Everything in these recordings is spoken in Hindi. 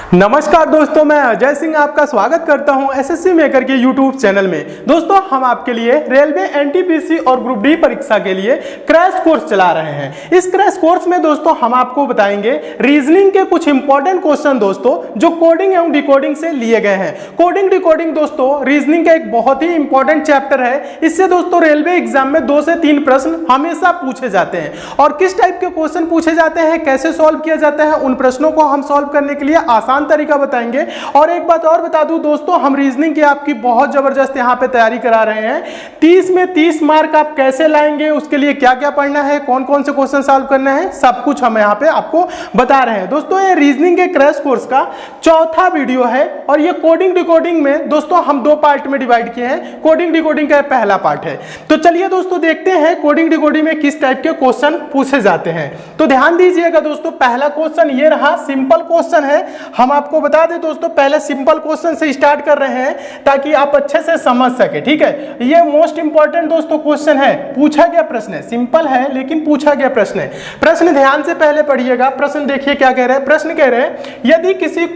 नमस्कार दोस्तों, मैं अजय सिंह आपका स्वागत करता हूं एसएससी मेकर के यूट्यूब चैनल में। दोस्तों, हम आपके लिए रेलवे एनटीपीसी और ग्रुप डी परीक्षा के लिए क्रैश कोर्स चला रहे हैं। इस क्रैश कोर्स में दोस्तों हम आपको बताएंगे रीजनिंग के कुछ इंपॉर्टेंट क्वेश्चन दोस्तों, जो कोडिंग एवं डिकोडिंग से लिए गए हैं। कोडिंग डिकोडिंग दोस्तों रीजनिंग का एक बहुत ही इंपॉर्टेंट चैप्टर है। इससे दोस्तों रेलवे एग्जाम में 2 से 3 प्रश्न हमेशा पूछे जाते हैं। और किस टाइप के क्वेश्चन पूछे जाते हैं, कैसे सॉल्व किया जाता है, उन प्रश्नों को हम सॉल्व करने के लिए आसान तरीका बताएंगे। और एक बात और बता दूं दोस्तों, हम रीजनिंग की आपकी बहुत जबरदस्त यहां पे तैयारी करा रहे हैं। 30 में 30 मार्क आप कैसे लाएंगे, उसके लिए क्या क्या पढ़ना है, कौन कौन से क्वेश्चन सॉल्व करना है, सब कुछ हम यहां पे आपको बता रहे हैं। दोस्तों, ये रीजनिंग के क्रैश कोर्स का चौथा वीडियो है और ये कोडिंग डिकोडिंग में दोस्तों हम 2 पार्ट में डिवाइड किए हैं। कोडिंग डिकोडिंग का पहला पार्ट है। तो चलिए दोस्तों देखते हैं कोडिंग डिकोडिंग में किस टाइप के क्वेश्चन पूछे जाते हैं। तो ध्यान दीजिएगा दोस्तों, पहला क्वेश्चन ये रहा, सिंपल क्वेश्चन है। हम आपको बता दें दोस्तों, पहले सिंपल क्वेश्चन से स्टार्ट कर रहे हैं ताकि आप अच्छे से समझ सके। ठीक है, ये मोस्ट इंपॉर्टेंट दोस्तों क्वेश्चन है। पूछा गया प्रश्न है, सिंपल है लेकिन पूछा गया प्रश्न है। प्रश्न ध्यान से पहले पढ़िएगा। प्रश्न देखिए क्या कह रहे हैं। प्रश्न कह रहे हैं, यदि किसी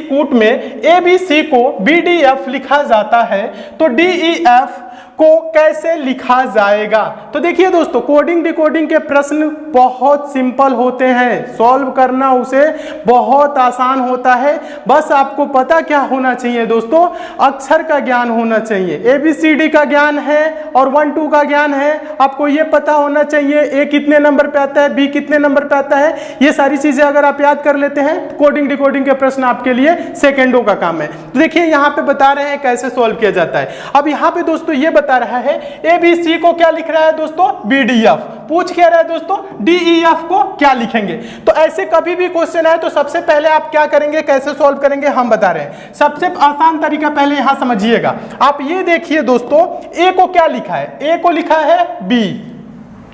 कूट में ABC को BDF लिखा जाता है तो DEF को कैसे लिखा जाएगा। तो देखिए दोस्तों, कोडिंग डिकोडिंग के प्रश्न बहुत सिंपल होते हैं, सॉल्व करना उसे बहुत आसान होता है। बस आपको पता क्या होना चाहिए दोस्तों, अक्षर का ज्ञान होना चाहिए। ABCD का ज्ञान है और 1 2 का ज्ञान है। आपको ये पता होना चाहिए A कितने नंबर पे आता है, B कितने नंबर पे आता है। ये सारी चीजें अगर आप याद कर लेते हैं तो कोडिंग डिकोडिंग के प्रश्न आपके लिए सेकंडों का काम है। तो देखिए यहाँ पे बता रहे हैं कैसे सॉल्व किया जाता है। अब यहाँ पे दोस्तों ये बता रहा है ABC को क्या लिख रहा है दोस्तों, BDF। पूछ क्या रहा है दोस्तों, DEF को क्या लिखेंगे। तो ऐसे कभी भी क्वेश्चन है तो सबसे पहले आप क्या करेंगे, कैसे सॉल्व करेंगे, हम बता रहे हैं। सबसे आसान तरीका पहले यहां समझिएगा। आप ये देखिए दोस्तों, A को क्या लिखा है, A को लिखा है B,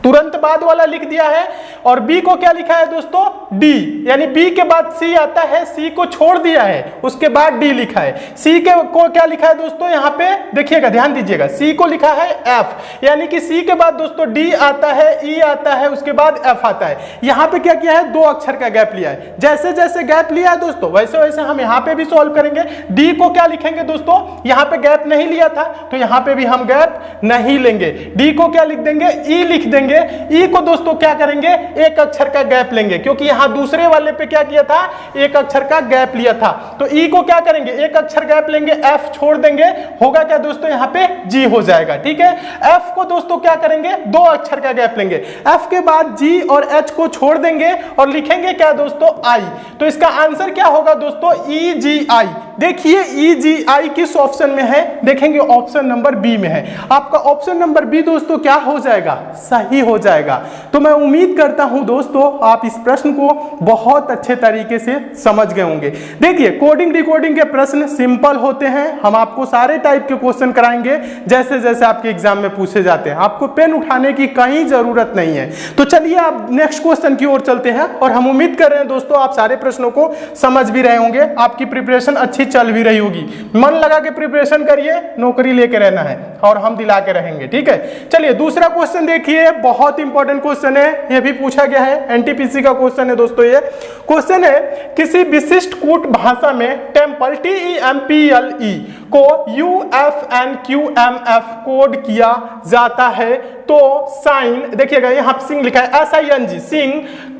तुरंत बाद वाला लिख दिया है। और B को क्या लिखा है दोस्तों, D, यानी B के बाद C आता है, C को छोड़ दिया है, उसके बाद D लिखा है। C को क्या लिखा है दोस्तों, यहाँ पे देखिएगा, ध्यान दीजिएगा। C को लिखा है F, यानी कि C के बाद दोस्तों D आता है, E आता है, उसके बाद F आता है। यहाँ पे क्या किया है, 2 अक्षर का गैप लिया है। जैसे जैसे गैप लिया है दोस्तों, वैसे वैसे हम यहाँ पे भी सॉल्व करेंगे। D को क्या लिखेंगे दोस्तों, यहाँ पे गैप नहीं लिया था तो यहाँ पे भी हम गैप नहीं लेंगे। D को क्या लिख देंगे, E लिख देंगे। ई को दोस्तों क्या करेंगे, 1 अक्षर का गैप लेंगे, क्योंकि यहां दूसरे वाले पे क्या किया था, 1 अक्षर का गैप लिया था। तो ई को क्या करेंगे, 1 अक्षर गैप लेंगे, एफ छोड़ देंगे, होगा क्या दोस्तों, यहां पे जी हो जाएगा। ठीक है, एफ को दोस्तों क्या करेंगे, 2 अक्षर का गैप लेंगे, एफ के बाद जी और एच को छोड़ देंगे और लिखेंगे क्या दोस्तों, आई। तो इसका आंसर क्या होगा दोस्तों, EGI। देखिए EGI किस ऑप्शन में है, देखेंगे ऑप्शन नंबर बी में है। आपका ऑप्शन नंबर बी दोस्तों क्या हो जाएगा, सही हो जाएगा। तो मैं उम्मीद करता हूं दोस्तों आप इस प्रश्न को बहुत अच्छे तरीके से समझ गए होंगे। देखिए, कोडिंग डिकोडिंग के प्रश्न सिंपल होते हैं। हम आपको सारे टाइप के क्वेश्चन कराएंगे जैसे जैसे आपके एग्जाम में पूछे जाते हैं। आपको पेन उठाने की कहीं जरूरत नहीं है। तो चलिए आप नेक्स्ट क्वेश्चन की ओर चलते हैं। और हम उम्मीद कर रहे हैं दोस्तों आप सारे प्रश्नों को समझ भी रहे होंगे, आपकी प्रिपरेशन अच्छी चल भी रही होगी। मन लगा के प्रिपरेशन करिए, नौकरी लेके रहना है और हम दिला के रहेंगे। ठीक है, चलिए दूसरा क्वेश्चन देखिए, बहुत इंपॉर्टेंट क्वेश्चन है, ये भी पूछा गया है, एनटीपीसी का क्वेश्चन है दोस्तों। ये क्वेश्चन है, किसी विशिष्ट कूट भाषा में टेम्पल TEMPLE को UFNQMF कोड किया जाता है तो साइन, देखिएगा यहां सिंह लिखा है, SING, सिंह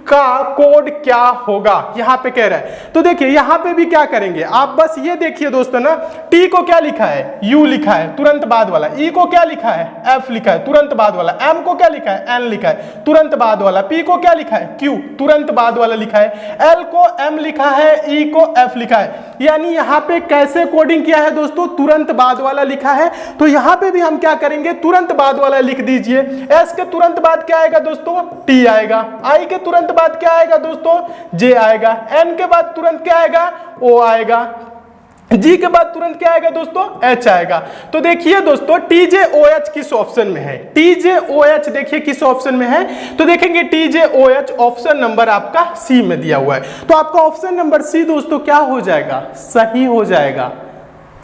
का कोड क्या होगा, यहां पे कह रहा है। तो देखिए यहां पे भी क्या करेंगे आप, बस ये देखिए दोस्तों ना, टी को क्या लिखा है, यू लिखा है तुरंत बाद वाला, ई को क्या लिखा है, एफ लिखा है तुरंत बाद वाला, एम को क्या लिखा है, एन लिखा है तुरंत बाद वाला, पी को क्या लिखा है, क्यू तुरंत बाद वाला लिखा है, एल को एम लिखा है, ई को एफ लिखा है। यानी यहां पे कैसे कोडिंग किया है दोस्तों, तुरंत बाद वाला लिखा है। तो यहां पे भी हम क्या करेंगे, तुरंत बाद वाला लिख दीजिए। एस के तुरंत बाद क्या आएगा दोस्तों, टी आएगा। आई के तुरंत बाद क्या आएगा दोस्तों, जे आएगा। एन के बाद तुरंत क्या आएगा, ओ आएगा। जी के बाद तुरंत क्या आएगा दोस्तों, एच आएगा। तो देखिए दोस्तों TJOH किस ऑप्शन में है, TJOH देखिए किस ऑप्शन में है। तो देखेंगे TJOH ऑप्शन नंबर आपका सी में दिया हुआ है। तो आपका ऑप्शन नंबर सी दोस्तों क्या हो जाएगा, सही हो जाएगा।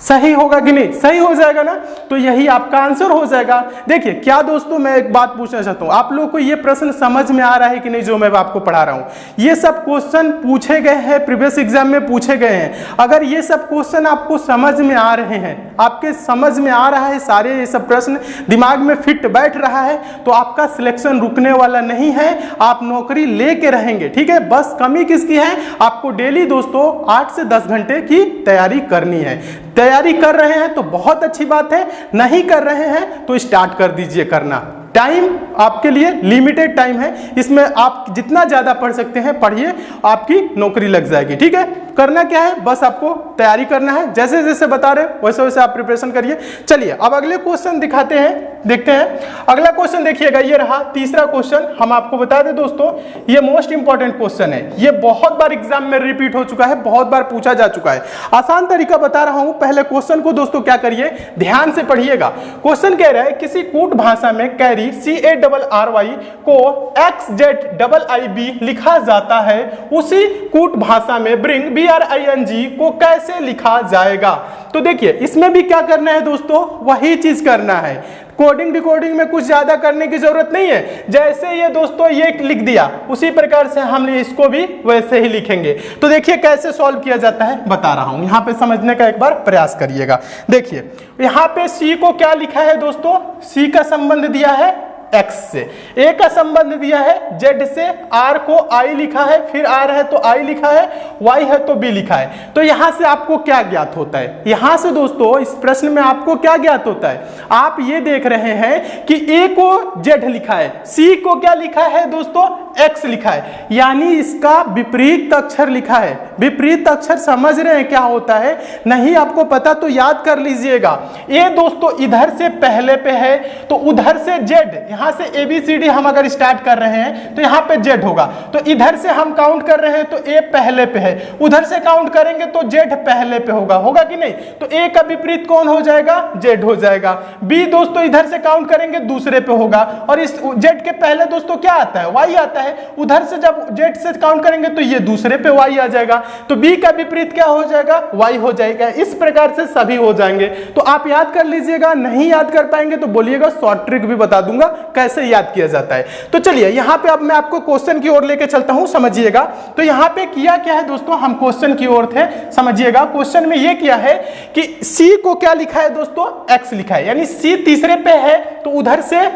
सही होगा कि नहीं? सही हो जाएगा ना, तो यही आपका आंसर हो जाएगा। देखिए क्या दोस्तों, मैं एक बात पूछना चाहता हूं, आप लोगों को ये प्रश्न समझ में आ रहा है कि नहीं जो मैं आपको पढ़ा रहा हूं? ये सब क्वेश्चन पूछे गए हैं, प्रीवियस एग्जाम में पूछे गए हैं। अगर ये सब क्वेश्चन आपको समझ में आ रहे हैं, आपके समझ में आ रहा है, सारे ये सब प्रश्न दिमाग में फिट बैठ रहा है, तो आपका सिलेक्शन रुकने वाला नहीं है, आप नौकरी लेके रहेंगे। ठीक है, बस कमी किसकी है? आपको डेली दोस्तों 8 से 10 घंटे की तैयारी करनी है। तैयारी कर रहे हैं तो बहुत अच्छी बात है, नहीं कर रहे हैं तो स्टार्ट कर दीजिए करना। टाइम आपके लिए लिमिटेड टाइम है, इसमें आप जितना ज्यादा पढ़ सकते हैं पढ़िए, आपकी नौकरी लग जाएगी। ठीक है, करना क्या है, बस आपको तैयारी करना है, जैसे जैसे बता रहे हैं वैसे वैसे आप प्रिपरेशन करिए। चलिए अब अगले क्वेश्चन दिखाते हैं, देखते हैं। अगला क्वेश्चन देखिएगा, ये रहा तीसरा क्वेश्चन। हम आपको बता दें दोस्तों, ये मोस्ट इंपॉर्टेंट क्वेश्चन है, ये बहुत बार एग्जाम में रिपीट हो चुका है, बहुत बार पूछा जा चुका है। आसान तरीका बता रहा हूं, पहले क्वेश्चन को दोस्तों क्या करिए, ध्यान से पढ़िएगा। क्वेश्चन कह रहा है किसी कूट भाषा में कैरी CARRY को XZIIB लिखा जाता है, उसी कूट भाषा में ब्रिंग BRING को कैसे लिखा जाएगा? तो देखिए इसमें भी क्या करना है दोस्तों, वही चीज करना है। कोडिंग डिकोडिंग में कुछ ज्यादा करने की जरूरत नहीं है। जैसे ये दोस्तों ये लिख दिया, उसी प्रकार से हमने इसको भी वैसे ही लिखेंगे। तो देखिए कैसे सॉल्व किया जाता है बता रहा हूं, यहां पे समझने का एक बार प्रयास करिएगा। देखिए यहां पे C को क्या लिखा है दोस्तों, C का संबंध दिया है X से, A का संबंध दिया है Z से, R को I लिखा है, फिर R है तो I लिखा है, Y है तो B लिखा है। तो यहां से आपको क्या ज्ञात होता है? यहां से दोस्तों इस प्रश्न में आपको क्या ज्ञात होता है? आप ये देख रहे हैं कि A को Z लिखा है, C को क्या लिखा है दोस्तों, X लिखा है, यानी इसका विपरीत अक्षर लिखा है। विपरीत अक्षर समझ रहे हैं क्या होता है? नहीं आपको पता तो याद कर लीजिएगा। A दोस्तों इधर से पहले पे है तो उधर से Z, यहां से ABCD हम अगर स्टार्ट कर रहे हैं तो यहां पे Z होगा, तो इधर से हम काउंट कर रहे हैं तो A पहले पे है, उधर से काउंट करेंगे तो Z पहले पे होगा, होगा कि नहीं? तो A का विपरीत कौन हो जाएगा, Z हो जाएगा। B दोस्तों इधर से काउंट करेंगे दूसरे पे होगा, और इस Z के पहले दोस्तों क्या आता है, Y आता है, उधर से जब Z से काउंट करेंगे तो ये दूसरे पे Y आ जाएगा, तो B का विपरीत क्या हो जाएगा, Y हो जाएगा। इस प्रकार से सभी हो जाएंगे। तो आप याद कर लीजिएगा, नहीं याद कर पाएंगे तो बोलिएगा, शॉर्ट ट्रिक भी बता दूंगा कैसे याद किया जाता है। तो चलिए यहां पे अब मैं आपको क्वेश्चन की ओर लेके चलता हूं, समझिएगा। तो यहां पे किया क्या है दोस्तों, हम क्वेश्चन की ओर थे, समझिएगा। क्वेश्चन में ये किया है कि C को क्या लिखा है दोस्तों, X लिखा है, यानी C तीसरे पे है तो उधर से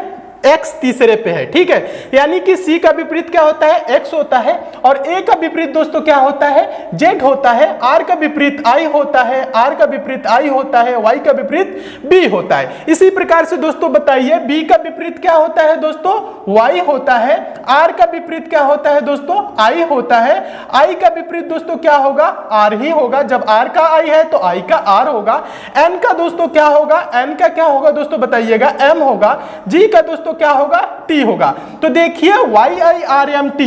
X तीसरे पे है। ठीक है, यानी कि C का विपरीत क्या होता है, X होता है, और A का विपरीत दोस्तों क्या होता है, Z होता है, R का विपरीत I होता है, R का विपरीत I होता है, Y का विपरीत B होता है। इसी प्रकार से दोस्तों बताइए B का विपरीत क्या होता है दोस्तों, Y होता है, R का विपरीत क्या होता है दोस्तों, I होता है, I का विपरीत दोस्तों क्या होगा, R ही होगा। जब R का I है तो I का R होगा। N का दोस्तों क्या होगा, N का क्या होगा दोस्तों बताइएगा, M होगा। G का दोस्तों क्या होगा, T होगा। तो देखिए YIRMT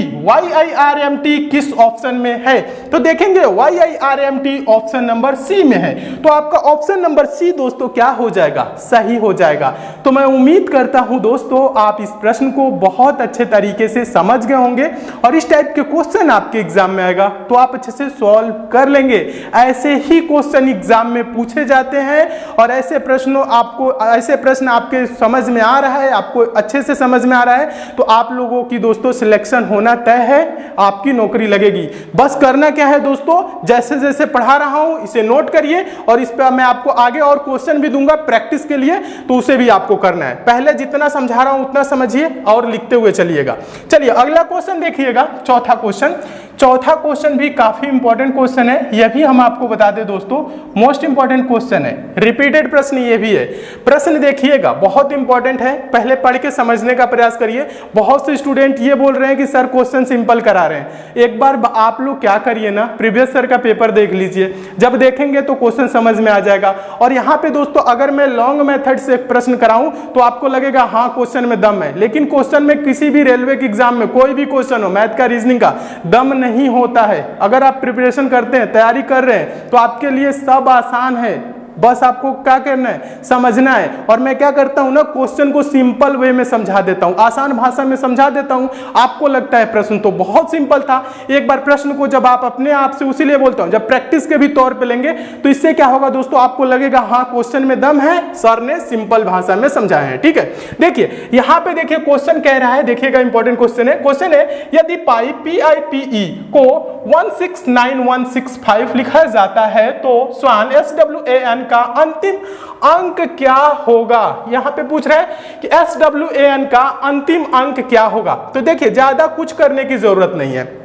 किस ऑप्शन में है, तो देखेंगे YIRMT ऑप्शन नंबर C में है। तो आपका ऑप्शन नंबर C दोस्तों क्या हो जाएगा, सही हो जाएगा। तो मैं उम्मीद करता हूं दोस्तों आप इस प्रश्न को बहुत अच्छे तरीके से समझ गए होंगे, और इस टाइप के क्वेश्चन आपके एग्जाम में आएगा तो आप अच्छे से सॉल्व कर लेंगे। ऐसे ही क्वेश्चन एग्जाम में पूछे जाते हैं, और ऐसे प्रश्न आपके समझ में आ रहा है, आपको अच्छे से समझ में आ रहा है, तो आप लोगों की दोस्तों सिलेक्शन होना तय है, आपकी नौकरी लगेगी। बस करना क्या है दोस्तों, जैसे जैसे पढ़ा रहा हूं इसे नोट करिए, और इस पर मैं आपको आगे और क्वेश्चन भी दूंगा प्रैक्टिस के लिए, तो उसे भी आपको करना है। पहले जितना समझा रहा हूं उतना समझिए और लिखते हुए चलिएगा। चलिए अगला क्वेश्चन देखिएगा, चौथा क्वेश्चन। चौथा क्वेश्चन भी काफी इंपॉर्टेंट क्वेश्चन है, यह भी हम आपको बता दें दोस्तों, मोस्ट इंपॉर्टेंट क्वेश्चन है, रिपीटेड प्रश्न ये भी है। प्रश्न देखिएगा बहुत इंपॉर्टेंट है, पहले पढ़ के समझने का प्रयास करिए। बहुत से स्टूडेंट ये बोल रहे हैं कि सर क्वेश्चन सिंपल करा रहे हैं। एक बार आप लोग क्या करिए ना, प्रीवियस सर का पेपर देख लीजिए, जब देखेंगे तो क्वेश्चन समझ में आ जाएगा। और यहाँ पे दोस्तों अगर मैं लॉन्ग मेथड से प्रश्न कराऊं तो आपको लगेगा हाँ क्वेश्चन में दम है, लेकिन क्वेश्चन में किसी भी रेलवे के एग्जाम में कोई भी क्वेश्चन हो, मैथ का, रीजनिंग का, दम नहीं होता है। अगर आप प्रिपरेशन करते हैं, तैयारी कर रहे हैं, तो आपके लिए सब आसान है। बस आपको क्या करना है, समझना है। और मैं क्या करता हूं ना, क्वेश्चन को सिंपल वे में समझा देता हूं, आसान भाषा में समझा देता हूं। आपको लगता है प्रश्न तो बहुत सिंपल था, एक बार प्रश्न को जब आप अपने आप से, उसीलिए बोलता हूं जब प्रैक्टिस के भी तौर पे लेंगे तो इससे क्या होगा दोस्तों, आपको लगेगा हाँ क्वेश्चन में दम है, सर ने सिंपल भाषा में समझाया है। ठीक है, देखिए यहां पे देखिए क्वेश्चन कह रहा है, देखिएगा इंपॉर्टेंट क्वेश्चन है। क्वेश्चन है यदि पाइप PIPE को 169165 लिखा जाता है तो स्वान SWAN का अंतिम अंक क्या होगा। यहां पे पूछ रहा है कि SWAN का अंतिम अंक क्या होगा। तो देखिए ज्यादा कुछ करने की जरूरत नहीं है,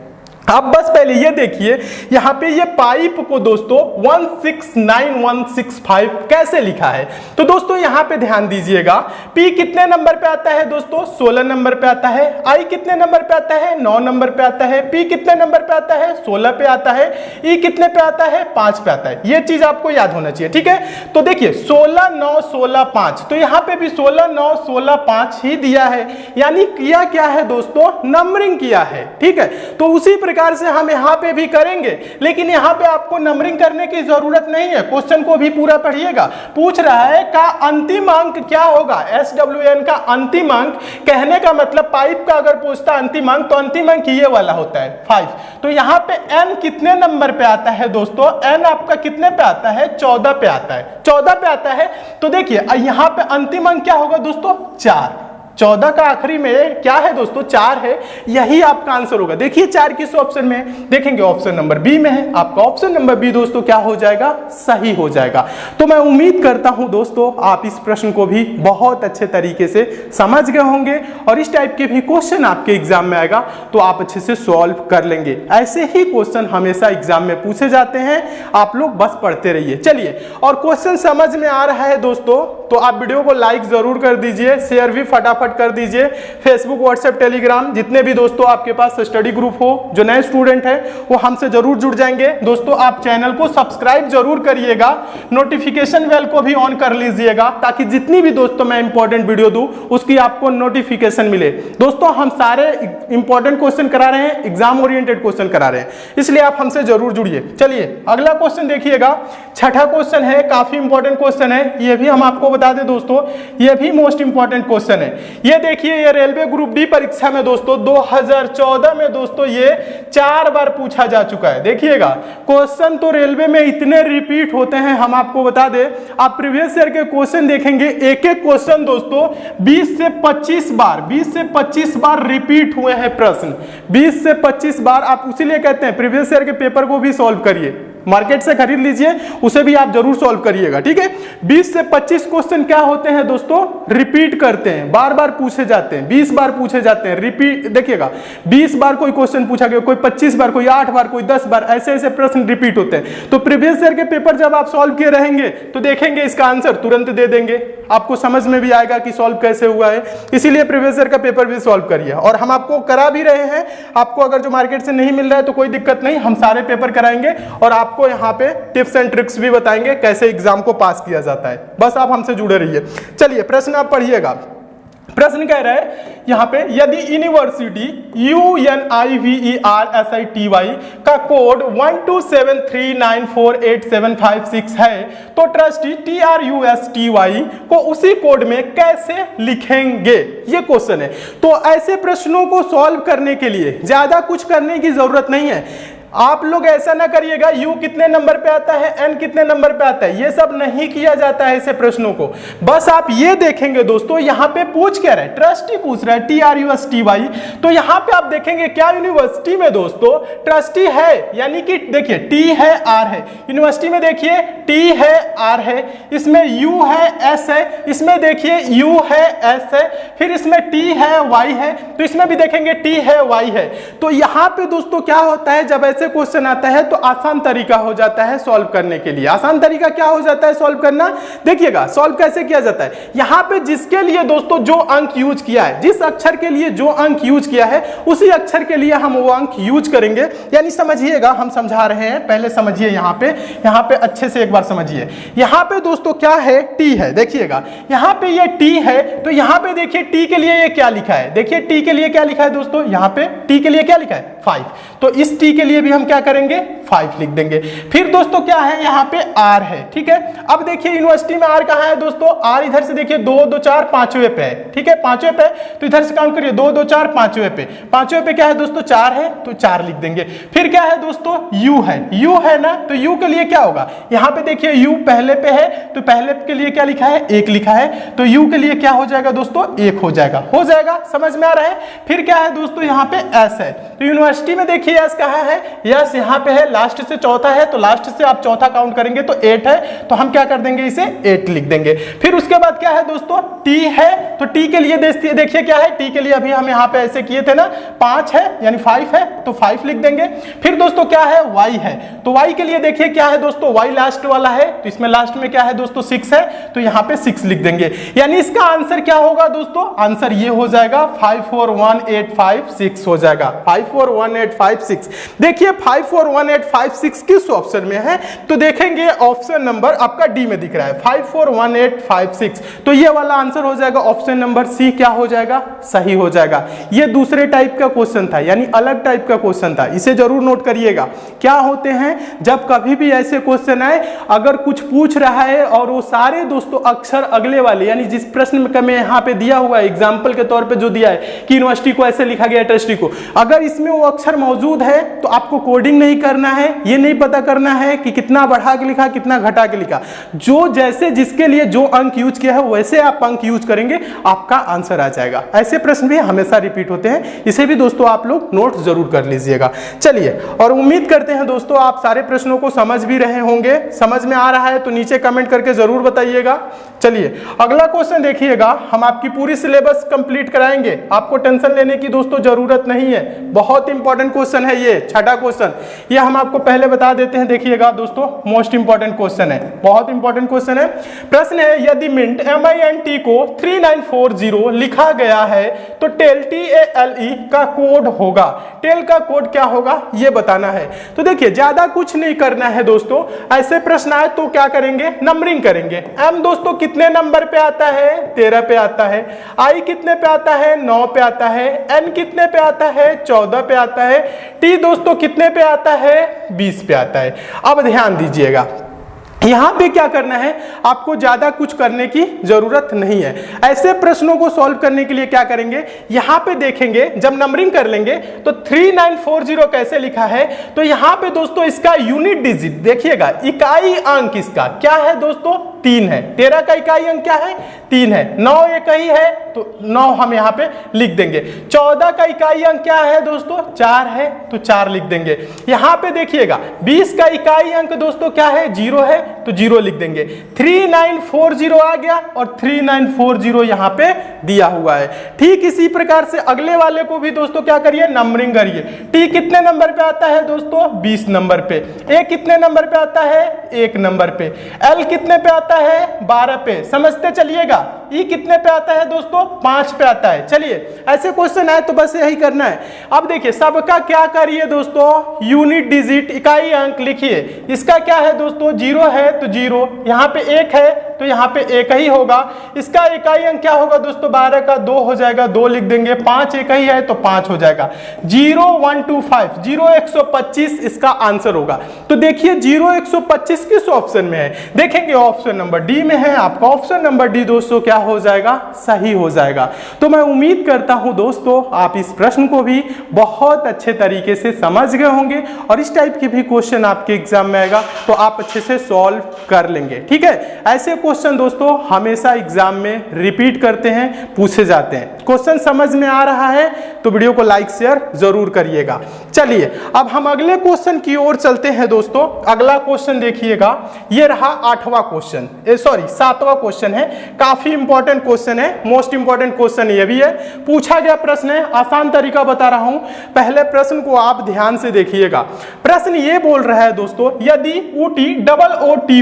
आप बस पहले ये देखिए यहां पे ये पाइप को दोस्तों 169165 कैसे लिखा है। तो दोस्तों यहां पे ध्यान दीजिएगा, P कितने नंबर पे आता है दोस्तों, 16 नंबर पे आता है। I कितने नंबर पे आता है, 9 नंबर पे आता है। P कितने नंबर पे आता है, 16 पे आता है। E कितने पे आता है, 5 पे आता है। ये चीज आपको याद होना चाहिए। ठीक है, तो देखिए 16 9 16 5, तो यहां पे भी 16 9 16 5 ही दिया है, यानी किया क्या है दोस्तों, नंबरिंग किया है। ठीक है, तो उसी प्रकार से हम यहां पे भी करेंगे, लेकिन यहां पे आपको नंबरिंग करने की जरूरत नहीं है। क्वेश्चन को भी पूरा पढ़िएगा। पूछ रहा है का अंतिम अंक क्या होगा, SWAN का अंतिम अंक, कहने का मतलब पाइप का अगर पूछता अंतिम अंक तो अंतिम अंक ये वाला होता है 5। तो यहां पे N कितने नंबर पे आता है दोस्तों, N आपका कितने पे आता है, 14 पे आता है, 14 पे आता है। तो देखिए यहां पे अंतिम अंक क्या होगा दोस्तों, 4। 14 का आखिरी में क्या है दोस्तों, 4 है, यही आपका आंसर होगा। देखिए 4 किस ऑप्शन में है, देखेंगे ऑप्शन नंबर बी में है। आपका ऑप्शन नंबर बी दोस्तों क्या हो जाएगा, सही हो जाएगा। तो मैं उम्मीद करता हूं दोस्तों आप इस प्रश्न को भी बहुत अच्छे तरीके से समझ गए होंगे और इस टाइप के भी क्वेश्चन आपके एग्जाम में आएगा तो आप अच्छे से सॉल्व कर लेंगे। ऐसे ही क्वेश्चन हमेशा एग्जाम में पूछे जाते हैं, आप लोग बस पढ़ते रहिए। चलिए, और क्वेश्चन समझ में आ रहा है दोस्तों तो आप वीडियो को लाइक जरूर कर दीजिए, शेयर भी फटाफट कर दीजिए। फेसबुक, व्हाट्सएप, टेलीग्राम, जितने भी दोस्तों आपके पास स्टडी ग्रुप हो, जो नए स्टूडेंट हैं वो हमसे जरूर जुड़ जाएंगे। दोस्तों आप चैनल को सब्सक्राइब जरूर करिएगा, नोटिफिकेशन बेल को भी ऑन कर लीजिएगा ताकि जितनी भी दोस्तों मैं इंपॉर्टेंट वीडियो दूं उसकी आपको नोटिफिकेशन मिले। दोस्तों हम सारे इंपॉर्टेंट क्वेश्चन करा रहे हैं, एग्जाम ओरिएंटेड क्वेश्चन करा रहे हैं, इसलिए आप हमसे जरूर जुड़िए। चलिए अगला क्वेश्चन देखिएगा, छठा क्वेश्चन है, काफी इंपॉर्टेंट क्वेश्चन है, ये भी हम आपको बता दें दोस्तों, ये भी मोस्ट इंपॉर्टेंट क्वेश्चन है। ये देखिए ये रेलवे ग्रुप डी परीक्षा में दोस्तों 2014 में दोस्तों ये 4 बार पूछा जा चुका है। देखिएगा क्वेश्चन तो रेलवे में इतने रिपीट होते हैं, हम आपको बता दें, आप प्रीवियस ईयर के क्वेश्चन देखेंगे, एक एक क्वेश्चन दोस्तों 20 से 25 बार रिपीट हुए हैं प्रश्न, 20 से 25 बार। आप उसीलिए कहते हैं प्रीवियस ईयर के पेपर को भी सॉल्व करिए, मार्केट से खरीद लीजिए, उसे भी आप जरूर सॉल्व करिएगा। ठीक है, 20 से 25 क्वेश्चन क्या होते हैं दोस्तों, रिपीट करते हैं, बार बार पूछे जाते हैं, 20 बार पूछे जाते हैं, रिपीट। देखिएगा 20 बार कोई क्वेश्चन पूछा गया, कोई 25 बार, कोई 8 बार, कोई 10 बार, ऐसे ऐसे प्रश्न रिपीट होते हैं। तो प्रीवियस ईयर के पेपर जब आप सॉल्व किए रहेंगे तो देखेंगे इसका आंसर तुरंत दे देंगे, आपको समझ में भी आएगा कि सॉल्व कैसे हुआ है। इसीलिए प्रीवियस ईयर का पेपर भी सॉल्व करिए, और हम आपको करा भी रहे हैं। आपको अगर जो मार्केट से नहीं मिल रहा है तो कोई दिक्कत नहीं, हम सारे पेपर कराएंगे और आपको यहाँ पे टिप्स एंड ट्रिक्स भी बताएंगे कैसे एग्जाम को पास किया जाता है। बस आप हमसे जुड़े रहिए। चलिए प्रश्न आप पढ़िएगा। प्रश्न कह रहा है यहां पे, यदि यूनिवर्सिटी UNIVERSITY का कोड 1273948756 है तो ट्रस्टी TRUSTY को उसी कोड में कैसे लिखेंगे, ये क्वेश्चन है। तो ऐसे प्रश्नों को सॉल्व करने के लिए ज्यादा कुछ करने की जरूरत नहीं है। आप लोग ऐसा ना करिएगा U कितने नंबर पे आता है, N कितने नंबर पे आता है, ये सब नहीं किया जाता है ऐसे प्रश्नों को। बस आप ये देखेंगे दोस्तों, यहाँ पे पूछ क्या रहा है, ट्रस्टी पूछ रहा है TRUSTY। तो यहाँ पे आप देखेंगे क्या यूनिवर्सिटी में दोस्तों ट्रस्टी है, यानी कि देखिए T है R है, यूनिवर्सिटी में देखिए T है R है, इसमें U है S है, इसमें देखिए U है S है, फिर इसमें T है Y है, तो इसमें भी देखेंगे T है Y है। तो यहाँ पे दोस्तों क्या होता है, जब ऐसे क्वेश्चन आता है तो आसान तरीका हो जाता है सॉल्व करने के लिए। आसान तरीका क्या हो जाता है सॉल्व करना, देखिएगा सॉल्व कैसे किया जाता है। यहाँ पे जिसके लिए दोस्तों जो अंक यूज किया है, जिस अक्षर के लिए जो अंक यूज किया है उसी अक्षर के लिए हम वो अंक यूज करेंगे। यानी समझिएगा, हम समझा रहे हैं, पहले समझिए। यहाँ पे अच्छे से एक बार समझिए। यहाँ पे दोस्तों क्या है, टी है। देखिएगा यहाँ पे ये टी है, तो यहाँ पे देखिए टी के लिए ये क्या लिखा है, देखिए टी के लिए क्या लिखा है दोस्तों, यहाँ पे टी के लिए क्या लिखा है 5। तो इस टी के लिए भी हम क्या करेंगे 5 लिख देंगे। फिर दोस्तों क्या है यहाँ पे R है, ठीक है। अब देखिए यूनिवर्सिटी में R कहाँ है दोस्तों, R इधर से देखिए 2 2 4 5वें पे है, ठीक है, 5वें पे, तो इधर से काउंट करिए 2 2 4 5वें पे, 5वें पे क्या है दोस्तों 4 है, तो 4 लिख देंगे। फिर क्या है दोस्तों U है ना, तो U के लिए क्या होगा, यहाँ पे देखिए U पहले पे है, तो पहले के लिए क्या लिखा है 1 लिखा है, तो U के लिए क्या हो जाएगा दोस्तों 1 हो जाएगा, समझ में आ रहा है। फिर क्या है दोस्तों यहाँ पे S है, तो यूनिवर्सिटी में देखिए S कहाँ है, S यहाँ पे है, लास्ट से चौथा है, तो लास्ट से आप चौथा काउंट करेंगे तो 8 है, तो हम क्या कर देंगे इसे 8 लिख देंगे। फिर उसके बाद क्या है दोस्तों T है, तो T के लिए देखिए क्या है, T के लिए अभी हम यहाँ पे ऐसे किए थे ना, 5 है यानी 5 है, तो 5 लिख देंगे। फिर दोस्तों क्या है Y है, तो Y के लिए देखिए क्या है दोस्तों, Y लास्ट वाला है, तो इसमें लास्ट में क्या है दोस्तों 6 है, तो यहाँ पे 6 लिख देंगे। यानी इसका आंसर क्या होगा दोस्तों, आंसर ये हो जाएगा 541856 हो जाएगा, 541856। देखिए 541856 किस ऑप्शन में है, तो देखेंगे ऑप्शन नंबर आपका डी में दिख रहा है 541856, तो ये वाला आंसर हो जाएगा ऑप्शन नंबर सी, क्या हो जाएगा सही हो जाएगा। ये दूसरे टाइप का क्वेश्चन था, यानी अलग टाइप का क्वेश्चन था, इसे जरूर नोट करिएगा। क्या होते हैं जब कभी भी ऐसे क्वेश्चन आए, अगर कुछ पूछ रहा है और वो सारे दोस्तों अक्षर अगले वाले, यानी जिस प्रश्न में यहाँ पे दिया हुआ है एग्जाम्पल के तौर पे जो दिया है कि यूनिवर्सिटी को ऐसे लिखा गया ट्रस्टी को, अगर इसमें वो अक्षर मौजूद है तो आपको कोडिंग नहीं करना है, ये नहीं पता करना है कि कितना बढ़ा के लिखा कितना घटा के लिखा, जो जैसे जिसके लिए जो अंक यूज किया है वैसे आप अंक यूज करेंगे, आपका आंसर आ जाएगा। ऐसे प्रश्न भी हमेशा रिपीट होते हैं, इसे भी दोस्तों आप लोग नोट जरूर कर लीजिएगा। चलिए, और उम्मीद करते हैं दोस्तों आप सारे प्रश्नों को समझ भी रहे होंगे, समझ में आ रहा है तो नीचे कमेंट करके जरूर बताइएगा। चलिए अगला क्वेश्चन देखिएगा, हम आपकी पूरी सिलेबस कंप्लीट कराएंगे, आपको टेंशन लेने की दोस्तों जरूरत नहीं है, बहुत इंपॉर्टेंट क्वेश्चन है ये, छठा क्वेश्चन, ये हम आपको पहले बता देते हैं। देखिएगा दोस्तों मोस्ट इंपॉर्टेंट क्वेश्चन है, बहुत इंपॉर्टेंट क्वेश्चन है। प्रश्न है यदि मिंट MINT को 3940 लिखा गया है तो टेल TALE का कोड होगा, टेल का कोड क्या होगा ये बताना है। तो देखिए ज्यादा कुछ नहीं करना है दोस्तों, ऐसे प्रश्न आए तो क्या करेंगे नंबरिंग करेंगे। M दोस्तों कितने नंबर पे आता है 13 पे आता है, I कितने पे आता है 9 पे आता है, N कितने पे आता है 14 पे आता है, T दोस्तों कितने पे आता है 20 पे आता है। अब ध्यान दीजिएगा यहां पे क्या करना है, आपको ज्यादा कुछ करने की जरूरत नहीं है। ऐसे प्रश्नों को सॉल्व करने के लिए क्या करेंगे, यहां पे देखेंगे जब नंबरिंग कर लेंगे तो 3940 कैसे लिखा है, तो यहां पे दोस्तों इसका यूनिट डिजिट देखिएगा, इकाई अंक इसका क्या है दोस्तों 3 है, 13 का इकाई अंक क्या है 3 है, 9 इकाई है तो 9 हम यहाँ पे लिख देंगे, 14 का इकाई अंक क्या है दोस्तों 4 है तो 4 लिख देंगे। यहाँ पे देखिएगा 20 का इकाई अंक दोस्तों क्या है 0 है तो 0 लिख देंगे। 3940 आ गया और 3940 यहाँ पे दिया हुआ है। ठीक इसी प्रकार से अगले वाले को भी दोस्तों क्या करिए नंबरिंग करिए। टी कितने नंबर पे आता है दोस्तों 20 नंबर पे, ए कितने नंबर पे आता है 1 नंबर पे, एल कितने पे आता है 12 पे, समझते चलिएगा। ई कितने पे आता है दोस्तों 5 पे आता है। चलिए ऐसे क्वेश्चन आए तो बस यही करना है। अब देखिए सबका क्या करिए दोस्तों यूनिट डिजिट इकाई अंक लिखिए। इसका क्या है दोस्तों 0 है तो 0, यहाँ पे 1 है तो यहाँ पे 1 ही होगा। इसका इकाई अंक क्या होगा दोस्तों 12 का 2 हो जाएगा 2 लिख देंगे, 5 1 ही है तो 5 हो जाएगा। 0 125 0 125 इसका आंसर होगा। तो देखिए 0 125 किस ऑप्शन में है, देखेंगे ऑप्शन नंबर डी में है। आपका ऑप्शन नंबर डी दोस्तों क्या हो जाएगा सही हो जाएगा। तो मैं उम्मीद करता हूं दोस्तों आप इस प्रश्न को भी बहुत अच्छे तरीके से समझ गए होंगे और इस टाइप के भी क्वेश्चन आपके एग्जाम में आएगा तो आप अच्छे से सॉल्व कर लेंगे। ठीक है, ऐसे क्वेश्चन दोस्तों हमेशा एग्जाम में रिपीट करते हैं, पूछे जाते हैं। क्वेश्चन समझ में आ रहा है तो वीडियो को लाइक शेयर जरूर करिएगा। चलिए अब हम अगले क्वेश्चन की ओर चलते हैं दोस्तों। अगला क्वेश्चन देखिएगा, ये रहा 8वां क्वेश्चन, सॉरी 7वां क्वेश्चन है। काफी इंपॉर्टेंट क्वेश्चन है, मोस्ट इंपॉर्टेंट क्वेश्चन ये भी है। पूछा गया प्रश्न है, आसान तरीका बता रहा हूं, पहले प्रश्न को आप ध्यान से देखिएगा। प्रश्न ये बोल रहा है दोस्तों यदि ऊटी OOTY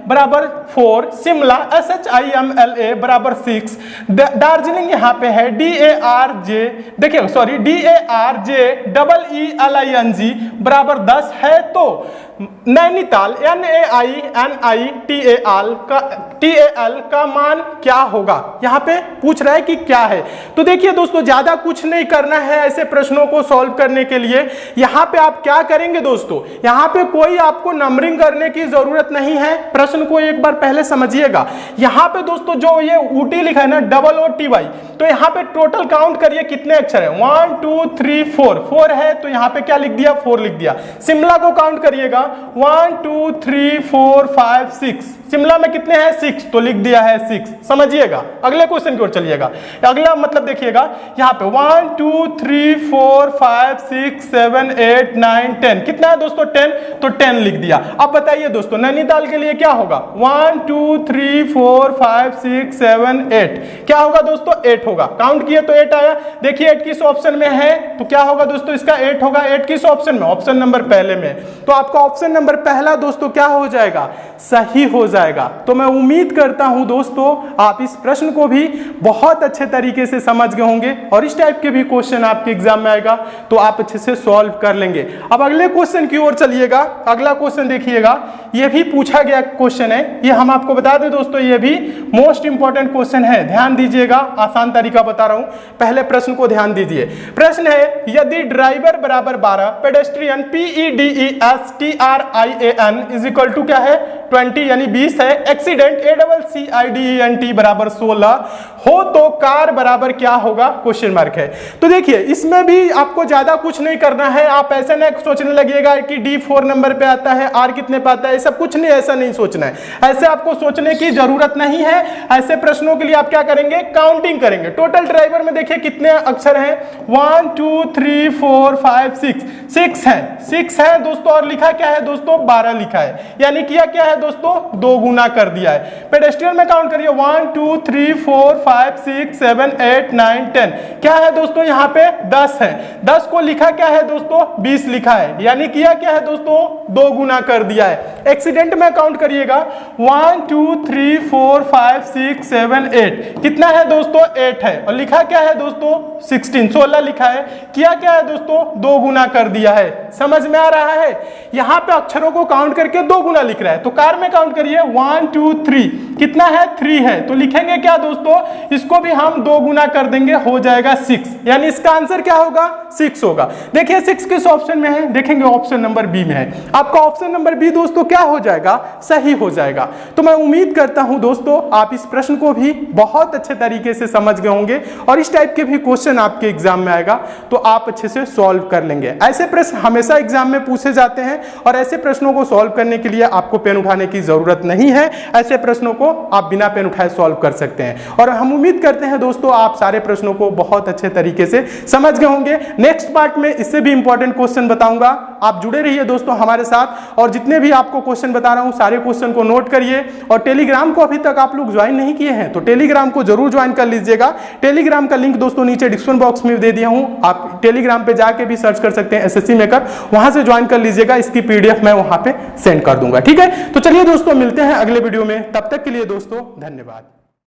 बराबर 4, शिमला SHIMLA बराबर 6, दार्जिलिंग यहाँ पे है DARJ, देखिए सॉरी DARJEELING बराबर 10 है तो नैनीताल NAINITAL TAL का मान क्या होगा, यहाँ पे पूछ रहा है कि क्या है। तो देखिए दोस्तों, ज्यादा कुछ नहीं करना है ऐसे प्रश्नों को सॉल्व करने के लिए। यहाँ पे आप क्या करेंगे दोस्तों, यहाँ पे कोई आपको नंबरिंग करने की जरूरत नहीं है। प्रश्न को एक बार पहले समझिएगा। यहाँ पे दोस्तों जो ये ऊटी लिखा है ना, OOTY, तो यहाँ पे टोटल काउंट करिए कितने अक्षर है, 1 2 3 4, 4 है तो यहाँ पे क्या लिख दिया, 4 लिख दिया। शिमला को काउंट करिएगा, 1 2 3 4 5 6, शिमला में कितने हैं, 6, तो लिख दिया है 6। समझिएगा, अगले क्वेश्चन की ओर चलिएगा। अगला मतलब देखिएगा यहाँ पे 1 2 3 4 5 6 7 8 9 10, कितना है दोस्तों, 10, तो 10 लिख दिया। अब बताइए दोस्तों नैनीताल के लिए क्या होगा, 1 2 3 4 5 6 7 8, क्या होगा दोस्तों, 8 होगा। काउंट किए तो 8 आया। देखिए 8 किस ऑप्शन में है, तो क्या होगा दोस्तों, इसका 8 होगा। 8 किस ऑप्शन में, ऑप्शन नंबर पहले में, तो आपका ऑप्शन नंबर पहला दोस्तों क्या हो जाएगा, सही हो जाएगा। तो मैं उम्मीद करता हूं दोस्तों आप इस प्रश्न को भी बहुत अच्छे तरीके से समझ गए होंगे और इस टाइप के भी क्वेश्चन आपके एग्जाम में आएगा तो आप अच्छे से सॉल्व कर लेंगे। अब अगले क्वेश्चन की ओर चलिएगा। अगला क्वेश्चन देखिएगा, यह भी पूछा गया क्वेश्चन है, ये हम आपको बता दें दोस्तों, ये भी मोस्ट इंपॉर्टेंट क्वेश्चन है, ध्यान दीजिएगा। आसान तरीका बता रहा हूं, पहले प्रश्न को ध्यान दीजिए। प्रश्न है, यदि ड्राइवर बराबर 12, pedestrian PEDESTRIAN is equal to क्या है, 20 यानी 20 है, एक्सीडेंट ACCIDENT बराबर 16 हो तो कार बराबर क्या होगा, क्वेश्चन मार्क है। तो देखिए इसमें भी आपको ज्यादा कुछ नहीं करना है। आप ऐसे ना सोचने लगिएगा कि D 4 नंबर पे आता है, R कितने पे आता है, सब कुछ नहीं, ऐसा नहीं सोचना है। ऐसे आपको सोचने की जरूरत नहीं है। ऐसे प्रश्नों के लिए आप क्या करेंगे, काउंटिंग करेंगे। टोटल ड्राइवर में देखिए कितने अक्षर हैं, 1 2 3 4 5 6 है, 6 है दोस्तों, और लिखा क्या है दोस्तों, 12 लिखा है, यानी किया क्या है दोस्तों, 2 गुना कर दिया है। पेडेस्ट्रियन में काउंट करिए, 1 2 3 4 5 6 7 8 9 10, क्या है दोस्तों, यहाँ पे 10 है, 10 को लिखा क्या है दोस्तों, 20 लिखा है, यानी किया क्या है दोस्तों, 2 गुना कर दिया है। एक्सीडेंट में काउंट करिएगा, 1 2 3 4 5 6 7 8, कितना है दोस्तों, 8 है, और लिखा क्या है दोस्तों, 16 लिखा है, किया क्या है दोस्तों, 2 गुना कर दिया है। समझ में आ रहा है, यहाँ पे अक्षरों को काउंट करके 2 गुना लिख रहा है। तो कार में काउंट करिए, 1 2 3, कितना है, 3 है, तो लिखेंगे क्या दोस्तों, इसको भी हम 2 गुना कर देंगे, हो जाएगा 6, यानी इसका आंसर क्या होगा, 6 होगा। देखिए 6 किस ऑप्शन में है, देखेंगे ऑप्शन नंबर बी में है। आपका ऑप्शन नंबर बी दोस्तों क्या हो जाएगा, सही हो जाएगा। तो मैं उम्मीद करता हूं दोस्तों आप इस प्रश्न को भी बहुत अच्छे तरीके से समझ गए होंगे और इस टाइप के भी क्वेश्चन आपके एग्जाम में आएगा तो आप अच्छे से सॉल्व कर लेंगे। ऐसे प्रश्न हमेशा एग्जाम में पूछे जाते हैं और ऐसे प्रश्नों को सॉल्व करने के लिए आपको पेन उठाने की जरूरत नहीं है। ऐसे प्रश्नों को आप बिना पेन उठाए सॉल्व कर सकते हैं और हम उम्मीद करते हैं दोस्तों आप सारे प्रश्नों को बहुत अच्छे तरीके से समझ गए होंगे। नेक्स्ट पार्ट में इससे भी इंपॉर्टेंट क्वेश्चन बताऊंगा, आप जुड़े रहिए दोस्तों हमारे साथ। और जितने भी आपको क्वेश्चन बता रहा हूं सारे क्वेश्चन को नोट करिए और टेलीग्राम को अभी तक आप लोग ज्वाइन नहीं किए हैं तो टेलीग्राम को जरूर ज्वाइन कर लीजिएगा। टेलीग्राम का लिंक दोस्तों नीचे डिस्क्रिप्शन बॉक्स में दे दिया हूं, आप टेलीग्राम पे जाके भी सर्च कर सकते हैं SSC मेकर, वहां से ज्वाइन कर लीजिएगा। इसकी PDF मैं वहां पे सेंड कर दूंगा, ठीक है। तो चलिए दोस्तों मिलते हैं अगले वीडियो में, तब तक के लिए दोस्तों धन्यवाद।